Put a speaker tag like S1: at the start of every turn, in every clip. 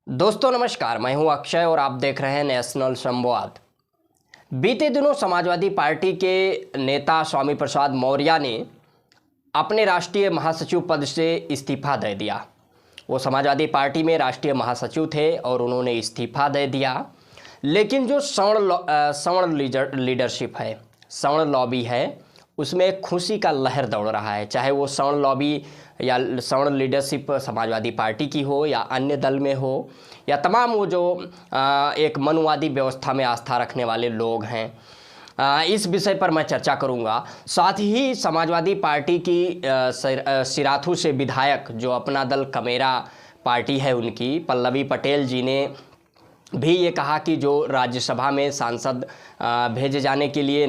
S1: दोस्तों नमस्कार, मैं हूं अक्षय और आप देख रहे हैं नेशनल संवाद। बीते दिनों समाजवादी पार्टी के नेता स्वामी प्रसाद मौर्य ने अपने राष्ट्रीय महासचिव पद से इस्तीफा दे दिया। वो समाजवादी पार्टी में राष्ट्रीय महासचिव थे और उन्होंने इस्तीफा दे दिया। लेकिन जो सवर्ण लीडरशिप है, सवर्ण लॉबी है, उसमें खुशी का लहर दौड़ रहा है। चाहे वो सवर्ण लॉबी या सवर्ण लीडरशिप समाजवादी पार्टी की हो या अन्य दल में हो या तमाम वो जो एक मनुवादी व्यवस्था में आस्था रखने वाले लोग हैं, इस विषय पर मैं चर्चा करूंगा। साथ ही समाजवादी पार्टी की सिराथू से विधायक जो अपना दल कमेरा पार्टी है, उनकी पल्लवी पटेल जी ने भी ये कहा कि जो राज्यसभा में सांसद भेजे जाने के लिए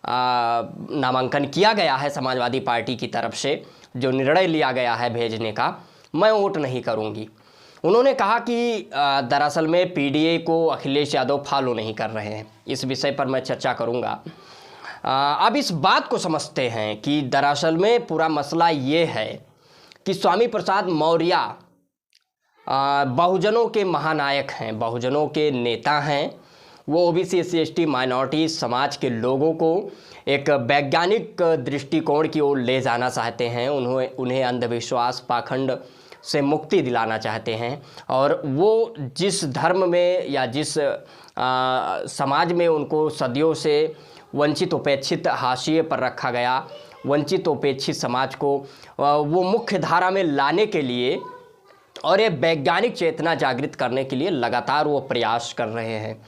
S1: नामांकन किया गया है समाजवादी पार्टी की तरफ से, जो निर्णय लिया गया है भेजने का, मैं वोट नहीं करूंगी। उन्होंने कहा कि दरअसल में पीडीए को अखिलेश यादव फॉलो नहीं कर रहे हैं। इस विषय पर मैं चर्चा करूंगा। अब इस बात को समझते हैं कि दरअसल में पूरा मसला ये है कि स्वामी प्रसाद मौर्य बहुजनों के महानायक हैं, बहुजनों के नेता हैं। वो ओबीसी एससी एसटी माइनॉरिटी समाज के लोगों को एक वैज्ञानिक दृष्टिकोण की ओर ले जाना चाहते हैं। उन्हें अंधविश्वास पाखंड से मुक्ति दिलाना चाहते हैं और वो जिस धर्म में या जिस समाज में उनको सदियों से वंचित उपेक्षित हाशिए पर रखा गया, वंचित उपेक्षित समाज को वो मुख्य धारा में लाने के लिए और ये वैज्ञानिक चेतना जागृत करने के लिए लगातार वो प्रयास कर रहे हैं।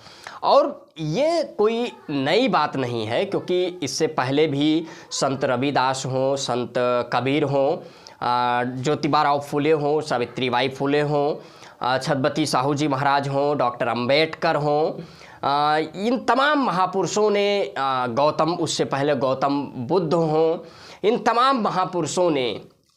S1: और ये कोई नई बात नहीं है, क्योंकि इससे पहले भी संत रविदास हों, संत कबीर हों, ज्योतिबा राव फुले हों, सावित्रीबाई फुले हों, छत्रपति साहू जी महाराज हों, डॉक्टर अंबेडकर हों, इन तमाम महापुरुषों ने उससे पहले गौतम बुद्ध हों, इन तमाम महापुरुषों ने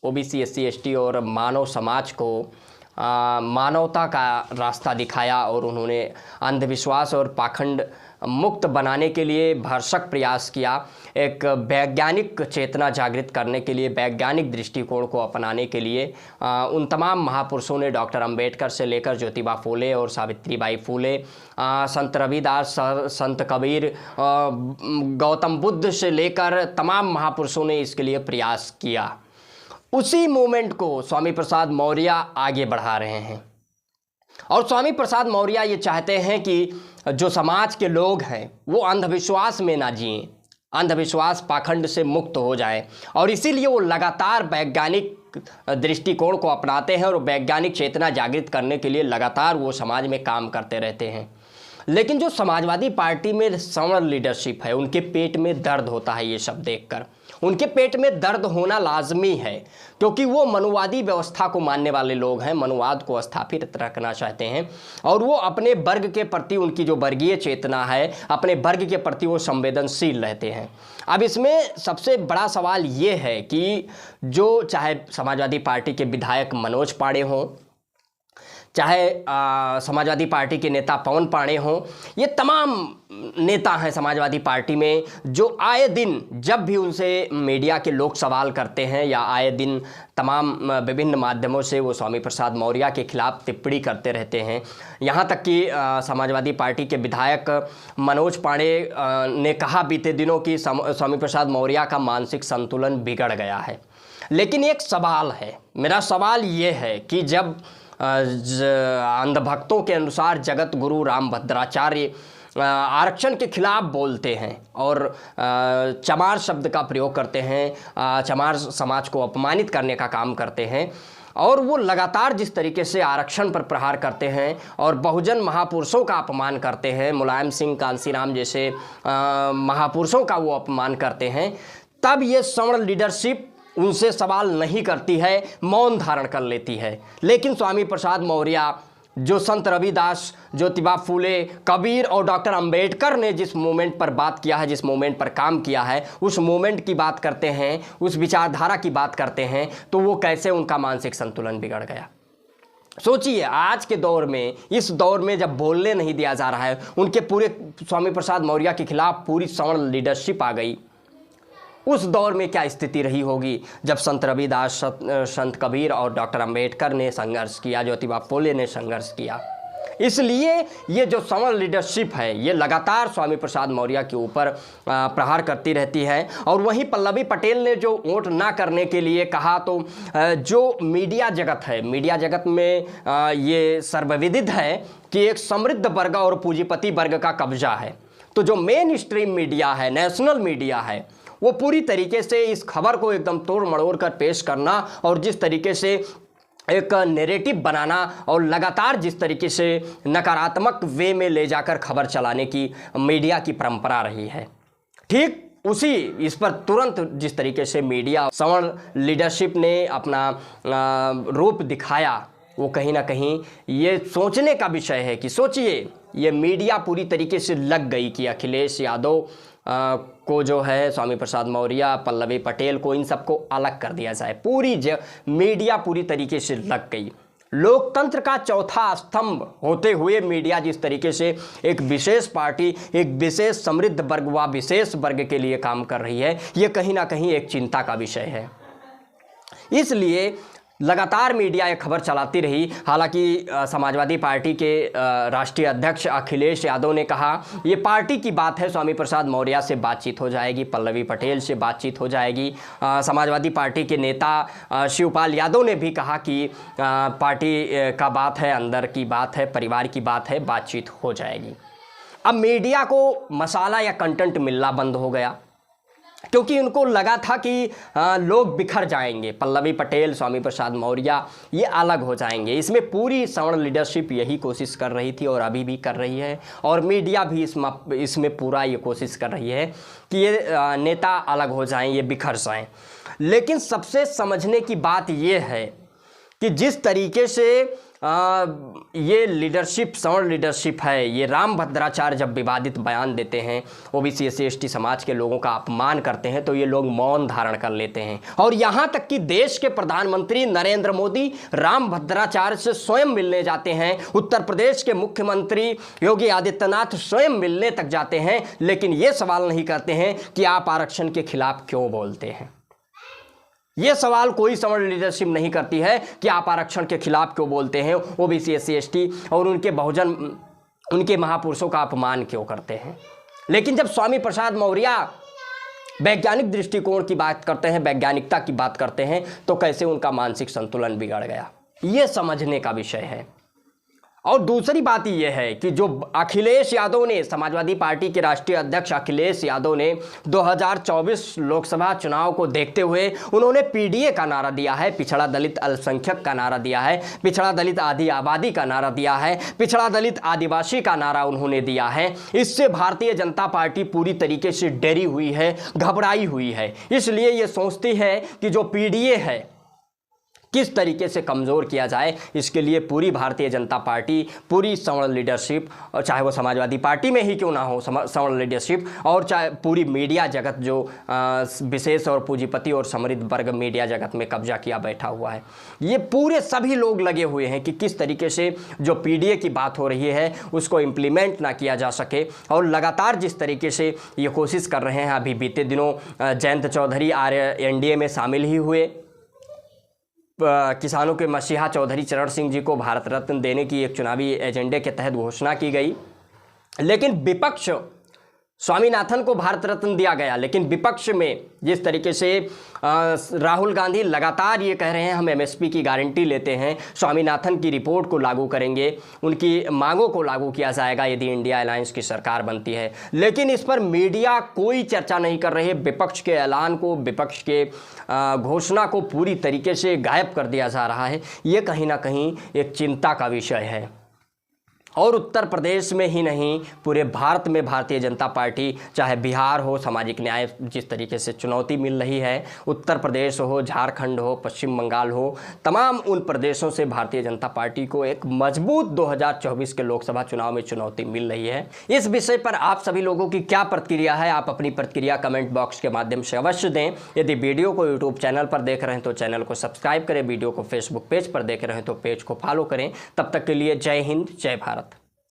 S1: ओबीसी एससी एसटी और मानव समाज को मानवता का रास्ता दिखाया और उन्होंने अंधविश्वास और पाखंड मुक्त बनाने के लिए भरसक प्रयास किया। एक वैज्ञानिक चेतना जागृत करने के लिए, वैज्ञानिक दृष्टिकोण को अपनाने के लिए उन तमाम महापुरुषों ने, डॉक्टर अंबेडकर से लेकर ज्योतिबा फुले और सावित्रीबाई फुले, संत रविदास, संत कबीर, गौतम बुद्ध से लेकर तमाम महापुरुषों ने इसके लिए प्रयास किया। उसी मूवमेंट को स्वामी प्रसाद मौर्य आगे बढ़ा रहे हैं और स्वामी प्रसाद मौर्य ये चाहते हैं कि जो समाज के लोग हैं वो अंधविश्वास में ना जिएं, अंधविश्वास पाखंड से मुक्त हो जाएं, और इसीलिए वो लगातार वैज्ञानिक दृष्टिकोण को अपनाते हैं और वैज्ञानिक चेतना जागृत करने के लिए लगातार वो समाज में काम करते रहते हैं। लेकिन जो समाजवादी पार्टी में सवर्ण लीडरशिप है, उनके पेट में दर्द होता है। ये सब देखकर उनके पेट में दर्द होना लाजमी है, क्योंकि वो मनुवादी व्यवस्था को मानने वाले लोग हैं, मनुवाद को स्थापित रखना चाहते हैं और वो अपने वर्ग के प्रति, उनकी जो वर्गीय चेतना है, अपने वर्ग के प्रति वो संवेदनशील रहते हैं। अब इसमें सबसे बड़ा सवाल ये है कि जो चाहे समाजवादी पार्टी के विधायक मनोज पांडे हों, चाहे समाजवादी पार्टी के नेता पवन पांडे हों, ये तमाम नेता हैं समाजवादी पार्टी में जो आए दिन जब भी उनसे मीडिया के लोग सवाल करते हैं या आए दिन तमाम विभिन्न माध्यमों से वो स्वामी प्रसाद मौर्य के खिलाफ टिप्पणी करते रहते हैं। यहाँ तक कि समाजवादी पार्टी के विधायक मनोज पांडे ने कहा बीते दिनों कि स्वामी प्रसाद मौर्य का मानसिक संतुलन बिगड़ गया है। लेकिन एक सवाल है, मेरा सवाल ये है कि जब अंधभक्तों के अनुसार जगत गुरु रामभद्राचार्य आरक्षण के खिलाफ बोलते हैं और चमार शब्द का प्रयोग करते हैं, चमार समाज को अपमानित करने का काम करते हैं, और वो लगातार जिस तरीके से आरक्षण पर प्रहार करते हैं और बहुजन महापुरुषों का अपमान करते हैं, मुलायम सिंह, कांसीराम जैसे महापुरुषों का वो अपमान करते हैं, तब ये सवर्ण लीडरशिप उनसे सवाल नहीं करती है, मौन धारण कर लेती है। लेकिन स्वामी प्रसाद मौर्य जो संत रविदास, ज्योतिबा फुले, कबीर और डॉक्टर अंबेडकर ने जिस मूवमेंट पर बात किया है, जिस मूवमेंट पर काम किया है, उस मूवमेंट की बात करते हैं, उस विचारधारा की बात करते हैं, तो वो कैसे उनका मानसिक संतुलन बिगड़ गया। सोचिए, आज के दौर में, इस दौर में जब बोलने नहीं दिया जा रहा है, उनके पूरे स्वामी प्रसाद मौर्य के खिलाफ पूरी सवर्ण लीडरशिप आ गई, उस दौर में क्या स्थिति रही होगी जब संत रविदास, संत कबीर और डॉक्टर अंबेडकर ने संघर्ष किया, ज्योतिबा फुले ने संघर्ष किया। इसलिए ये जो सवर्ण लीडरशिप है ये लगातार स्वामी प्रसाद मौर्य के ऊपर प्रहार करती रहती है। और वहीं पल्लवी पटेल ने जो वोट ना करने के लिए कहा, तो जो मीडिया जगत है, मीडिया जगत में ये सर्वविदित है कि एक समृद्ध वर्ग और पूंजीपति वर्ग का कब्जा है। तो जो मेन स्ट्रीम मीडिया है, नेशनल मीडिया है, वो पूरी तरीके से इस खबर को एकदम तोड़ मड़ोड़ कर पेश करना और जिस तरीके से एक नैरेटिव बनाना और लगातार जिस तरीके से नकारात्मक वे में ले जाकर खबर चलाने की मीडिया की परंपरा रही है, ठीक उसी इस पर तुरंत जिस तरीके से मीडिया सवर्ण लीडरशिप ने अपना रूप दिखाया, वो कहीं ना कहीं ये सोचने का विषय है कि सोचिए, ये मीडिया पूरी तरीके से लग गई कि अखिलेश यादव को जो है, स्वामी प्रसाद मौर्य, पल्लवी पटेल को, इन सबको अलग कर दिया जाए। मीडिया पूरी तरीके से लग गई। लोकतंत्र का चौथा स्तंभ होते हुए मीडिया जिस तरीके से एक विशेष पार्टी, एक विशेष समृद्ध वर्ग व विशेष वर्ग के लिए काम कर रही है, ये कहीं ना कहीं एक चिंता का विषय है। इसलिए लगातार मीडिया ये खबर चलाती रही। हालांकि समाजवादी पार्टी के राष्ट्रीय अध्यक्ष अखिलेश यादव ने कहा ये पार्टी की बात है, स्वामी प्रसाद मौर्य से बातचीत हो जाएगी, पल्लवी पटेल से बातचीत हो जाएगी। समाजवादी पार्टी के नेता शिवपाल यादव ने भी कहा कि पार्टी का बात है, अंदर की बात है, परिवार की बात है, बातचीत हो जाएगी। अब मीडिया को मसाला या कंटेंट मिलना बंद हो गया, क्योंकि उनको लगा था कि लोग बिखर जाएंगे, पल्लवी पटेल, स्वामी प्रसाद मौर्य ये अलग हो जाएंगे। इसमें पूरी सवर्ण लीडरशिप यही कोशिश कर रही थी और अभी भी कर रही है, और मीडिया भी इसमें पूरा ये कोशिश कर रही है कि ये नेता अलग हो जाएं, ये बिखर जाएं। लेकिन सबसे समझने की बात ये है कि जिस तरीके से ये लीडरशिप, सवर्ण लीडरशिप है, ये राम भद्राचार्य जब विवादित बयान देते हैं, ओबीसी एससी एसटी समाज के लोगों का अपमान करते हैं, तो ये लोग मौन धारण कर लेते हैं। और यहाँ तक कि देश के प्रधानमंत्री नरेंद्र मोदी राम भद्राचार्य से स्वयं मिलने जाते हैं, उत्तर प्रदेश के मुख्यमंत्री योगी आदित्यनाथ स्वयं मिलने तक जाते हैं, लेकिन ये सवाल नहीं करते हैं कि आप आरक्षण के खिलाफ क्यों बोलते हैं। ये सवाल कोई सवर्ण लीडरशिप नहीं करती है कि आप आरक्षण के खिलाफ क्यों बोलते हैं, ओबीसी एससी एसटी और उनके बहुजन, उनके महापुरुषों का अपमान क्यों करते हैं। लेकिन जब स्वामी प्रसाद मौर्य वैज्ञानिक दृष्टिकोण की बात करते हैं, वैज्ञानिकता की बात करते हैं, तो कैसे उनका मानसिक संतुलन बिगड़ गया, ये समझने का विषय है। और दूसरी बात यह है कि जो अखिलेश यादव ने, समाजवादी पार्टी के राष्ट्रीय अध्यक्ष अखिलेश यादव ने 2024 लोकसभा चुनाव को देखते हुए उन्होंने पीडीए का नारा दिया है, पिछड़ा दलित अल्पसंख्यक का नारा दिया है, पिछड़ा दलित आदि आबादी का नारा दिया है, पिछड़ा दलित आदिवासी का नारा उन्होंने दिया है। इससे भारतीय जनता पार्टी पूरी तरीके से डरी हुई है, घबराई हुई है। इसलिए ये सोचती है कि जो पीडीए है किस तरीके से कमज़ोर किया जाए, इसके लिए पूरी भारतीय जनता पार्टी, पूरी सवर्ण लीडरशिप, चाहे वो समाजवादी पार्टी में ही क्यों ना हो सवर्ण लीडरशिप, और चाहे पूरी मीडिया जगत जो विशेष और पूंजीपति और समृद्ध वर्ग मीडिया जगत में कब्जा किया बैठा हुआ है, ये पूरे सभी लोग लगे हुए हैं कि किस तरीके से जो पीडीए की बात हो रही है उसको इम्प्लीमेंट ना किया जा सके। और लगातार जिस तरीके से ये कोशिश कर रहे हैं, अभी बीते दिनों जयंत चौधरी एनडीए में शामिल ही हुए, किसानों के मसीहा चौधरी चरण सिंह जी को भारत रत्न देने की एक चुनावी एजेंडे के तहत घोषणा की गई, लेकिन विपक्ष, स्वामीनाथन को भारत रत्न दिया गया, लेकिन विपक्ष में जिस तरीके से राहुल गांधी लगातार ये कह रहे हैं हम एमएसपी की गारंटी लेते हैं, स्वामीनाथन की रिपोर्ट को लागू करेंगे, उनकी मांगों को लागू किया जाएगा यदि इंडिया अलायंस की सरकार बनती है, लेकिन इस पर मीडिया कोई चर्चा नहीं कर रही है। विपक्ष के ऐलान को, विपक्ष के घोषणा को पूरी तरीके से गायब कर दिया जा रहा है। ये कहीं ना कहीं एक चिंता का विषय है। और उत्तर प्रदेश में ही नहीं, पूरे भारत में भारतीय जनता पार्टी, चाहे बिहार हो, सामाजिक न्याय जिस तरीके से चुनौती मिल रही है, उत्तर प्रदेश हो, झारखंड हो, पश्चिम बंगाल हो, तमाम उन प्रदेशों से भारतीय जनता पार्टी को एक मजबूत 2024 के लोकसभा चुनाव में चुनौती मिल रही है। इस विषय पर आप सभी लोगों की क्या प्रतिक्रिया है, आप अपनी प्रतिक्रिया कमेंट बॉक्स के माध्यम से अवश्य दें। यदि वीडियो को यूट्यूब चैनल पर देख रहे हैं तो चैनल को सब्सक्राइब करें, वीडियो को फेसबुक पेज पर देख रहे हैं तो पेज को फॉलो करें। तब तक के लिए जय हिंद, जय भारत।